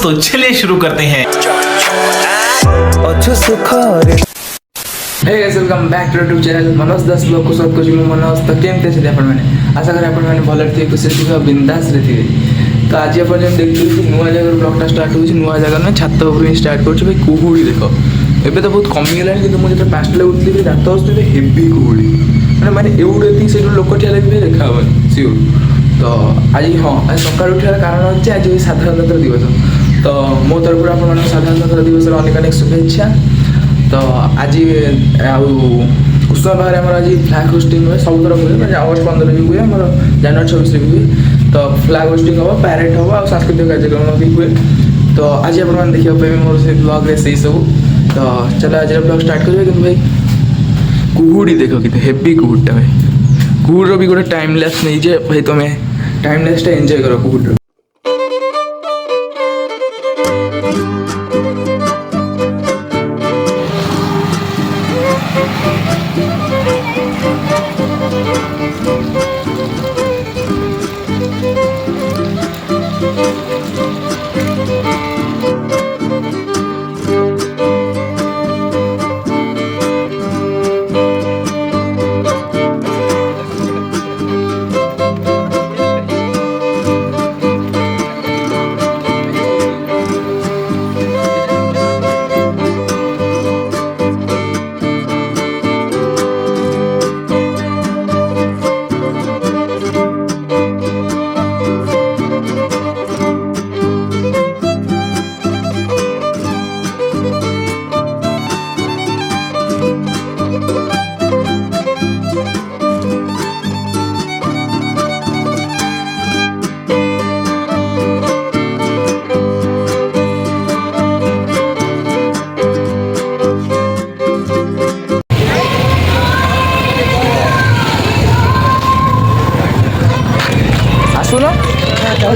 तो चलिए शुरू करते हैं। Hey guys, welcome back to YouTube channel Manoj Das blog को सब कुछ मनोज तो केमते छे आपण माने आशा करे आपण माने भलर थिए खुशी थिए बिंदास रे थिए। तो आज आपण जेम देखथि कि नुवा जगह ब्लॉगटा स्टार्ट होछि नुवा जगह में छात ऊपर स्टार्ट करछु भाई कुहुडी देखो एबे तो बहुत कमी गेलानी किंतु मु जते पास्टले उठली दांत आस्तले हेवी कुहुडी माने एउडे थी से लोक ठिया भी देखा हबन सिओर। तो आज हाँ आज सकाळ उठार कारण होछि आज साधारणतन्त्र दिवस। तो मो तरफ आपण माने साधारणतन्त्र दिवस अनेक अनेक शुभेच्छा। तो आज कुसुमा बाहर आम आज फ्लैग होस्टिंग हुए सब तरफ हुए अगस्ट 15 भी हुए आम जनवरी 26 भी हुए। तो फ्लैग होस्टिंग हम पैरेड हम आ सांस्कृतिक कार्यक्रम भी हुए। तो आज आप देखा मोर से ब्लॉग से सब। तो चलो आज ब्लॉग स्टार्ट करेंगे कि भाई कुहुड़ी देख कि हेवी कुहुड़टा भाई कुहुड़ भी गोटे टाइमलेस नहीं जे भाई तुम्हें टाइमलेसटा एंजॉय कर कुहुड़।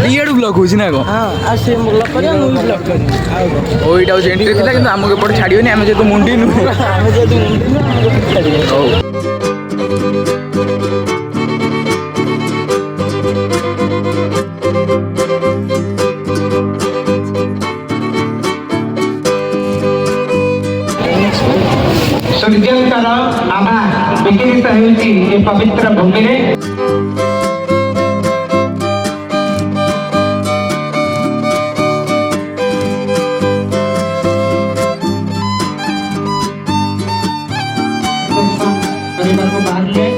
दिएडू ब्लॉक होछि ना को हां आ सेम ब्लॉक कर मु ब्लॉक कर ओइटा एंट्री थिला किंतु हमके पड़ छाडियोनी हम जेतु मुंडी नु हम जेतु मुंडी नु हम छाडियो। सूर्यकर आभार विकिरित हेउछि ए पवित्र भूमि रे। परिवार को बाहर ले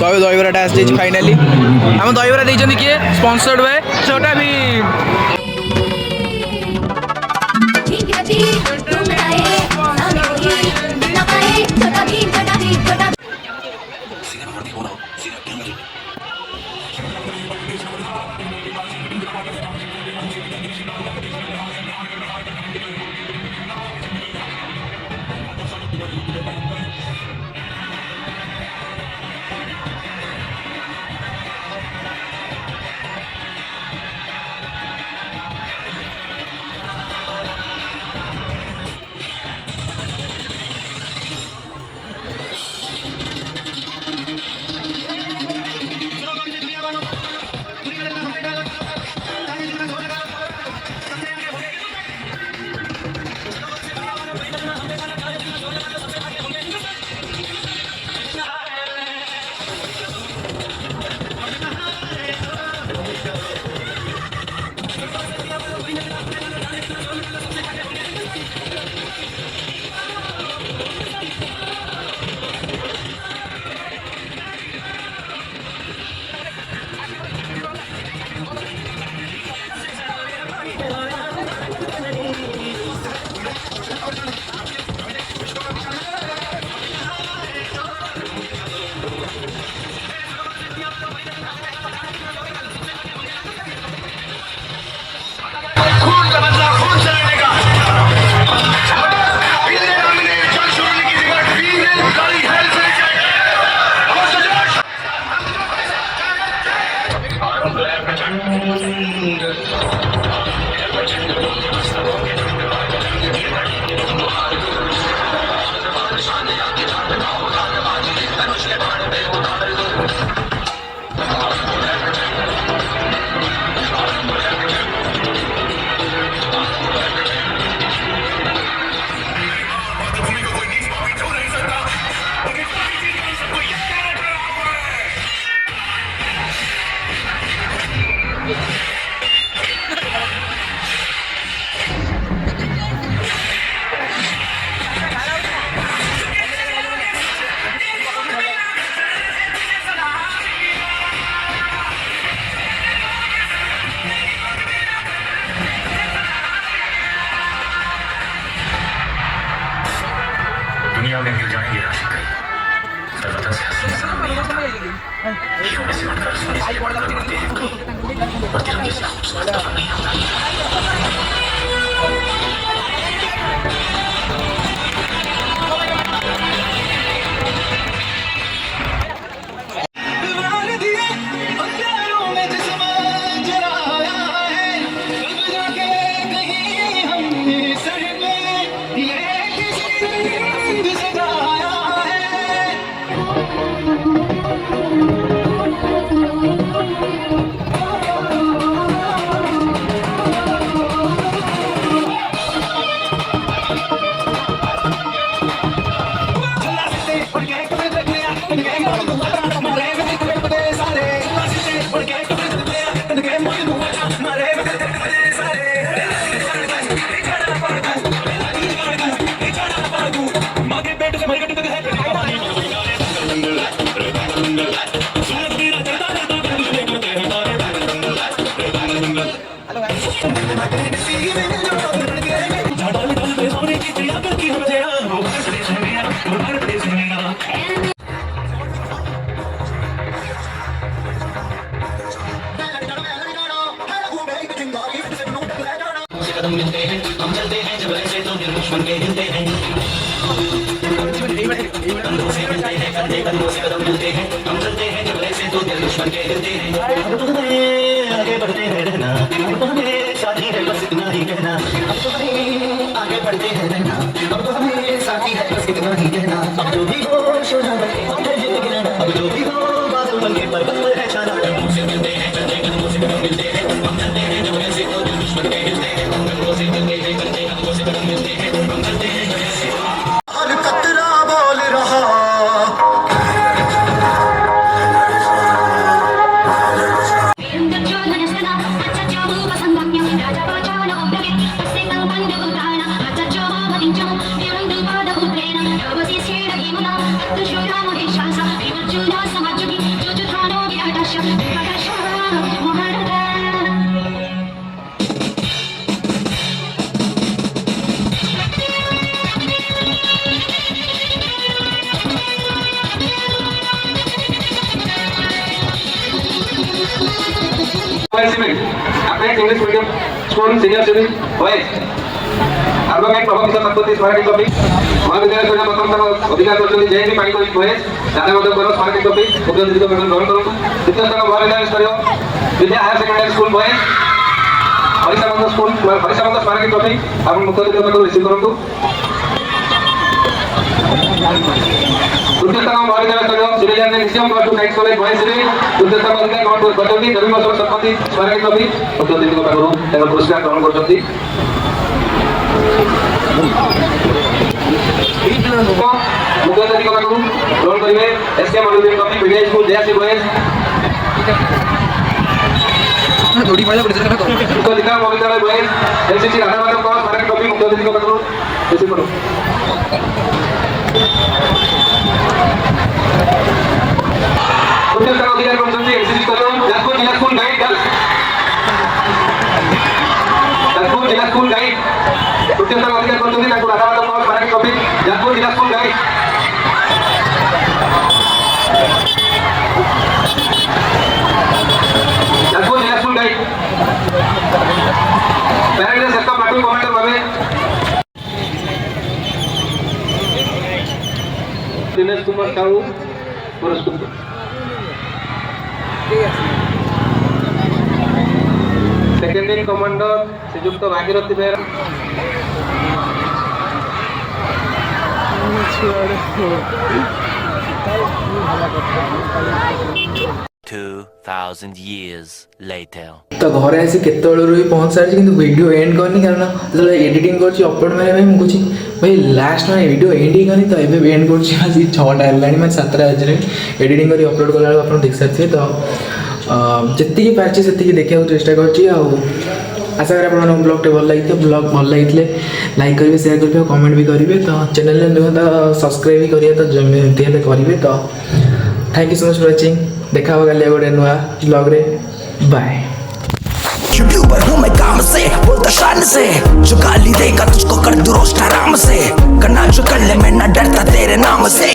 ଦହିବରାଟା ଆସିଯାଇଛି ଫାଇନାଲି। ଆମ ଦହିବରା ଦେଇଛନ୍ତି କିଏ? ସ୍ପନ୍ସର୍ଡ ବାଏ ଛୋଟା ଭୀମ। दुनिया में मिल जाएंगे आशिक सर्वथा से हंसी इंसान नहीं होता। हीरों में से बढ़कर सोने से बढ़कर बढ़ते हैं कोई, और दिलों जैसा खूबसूरत दफन नहीं होता। कदम मिलते हैं हम चलते हैं जब ऐसे तो दिल दुश्मन के हिलते हैं कंधों से मिलते हैं कंधे कंधों से कदम मिलते हैं हम चलते हैं जब ऐसे तो दिल दुश्मन के हिलते हैं अब तो हमें आगे बढ़ते हैं रहना अब तो हमें साथी है बस इतना ही कहना अब तो हमें आगे बढ़ते हैं रहना अब तो हमें साथी है बस इतना ही कहना अब जो भी हो शोना अब जो भी हो बादल बन के पर्वत पर है छाना कंधों से मिलते हैं कंधे कंधों से कदम मिलते हैं हम चलते हैं जब ऐसे तो दिल दुश्मन के हिलते हैं कंधों से मिलते हैं कंधे कंधों से कदम मिलते हैं हम चलते हैं जब ऐसे हर कतरा बोल रहा Samajumi English medium school senior civil boys advocate Prabhakar संपत्ति स्मारक कॉपी महाविद्यालय सुविधा प्रथम अधिकार करछन जेएनबी पाई कोई बॉयज दादा मदन करो स्मारक कॉपी मुख्य अतिथि को ग्रहण करूँ द्वितीय स्थान महाविद्यालय स्तरीय विद्या higher secondary school boys Harisamanta school Harisamanta स्मारक कॉपी आप मुख्य अतिथि को रिसीव करूँ तृतीय स्थान महाविद्यालय स्तरीय सिविलियन निश्चय टू साइंस कॉलेज बॉयज रे तृतीय स्थान अधिकार नोट बचौती रवि मौसम संपत्ति स्मारक कॉपी मुख्य अतिथि को पाखरु तांकर पुरस्कार ग्रहण करछंती मुख्य अतिथि को पाखरु ग्रहण करिवे SK model copy PDI school JSC boys थोड़ी मजा पड़ जाएगा तो मुख्य अतिथि महाविद्यालय बॉयज एनसीसी राधा माधव को स्मारक कॉपी मुख्य अतिथि को पाखरु रिसीव करो उत्तर अधिकार करछंती एनसीसी करो जाजपुर जिला स्कूल गाइड जाजपुर जिला स्कूल गाइड उत्तर अधिकार करछंती ताकू राधा माधव को स्मारक कॉपी जाजपुर जिला स्कूल गाइड जाजपुर जिला स्कूल गाइड पैराग्लास सेक्टर प्लाटून कमांडर भावे दिनेश कुमार साहू पुरस्कृत सेकेंड इन कमांडर श्रीयुक्त भागीरथी बेहरा 2000 years later. तो घर आसी केतबेलू भी पहुँच सारी कि वीडियो एंड करनी कारण जो एडिटिंग कर अपलोड मारे मुझे भाई लास्ट में वीडियो एंड ही करनी तो ये एंड कर 6टा है मैं 7टा बजे एडिटिंग कर अपलोड कला आप देख सारी तो जी पार्टी से देखा चेष्टा कर आशा करें आप ब्लॉगटे भल लगी ब्लॉग भल लगी लाइक करेंगे शेयर करेंगे कमेंट भी करेंगे तो चैनल नुह तो सब्सक्राइब भी करेंगे तो जमीन करेंगे तो thank you so much for watching देखा गले गोटे नुआ ब्लॉग रे बाय यूट्यूबर हूँ मैं काम से बोलता शान से जो गाली देगा तुझको कर दूँ रोस्ट आराम से करना जो कर ले मैं ना डरता तेरे नाम से।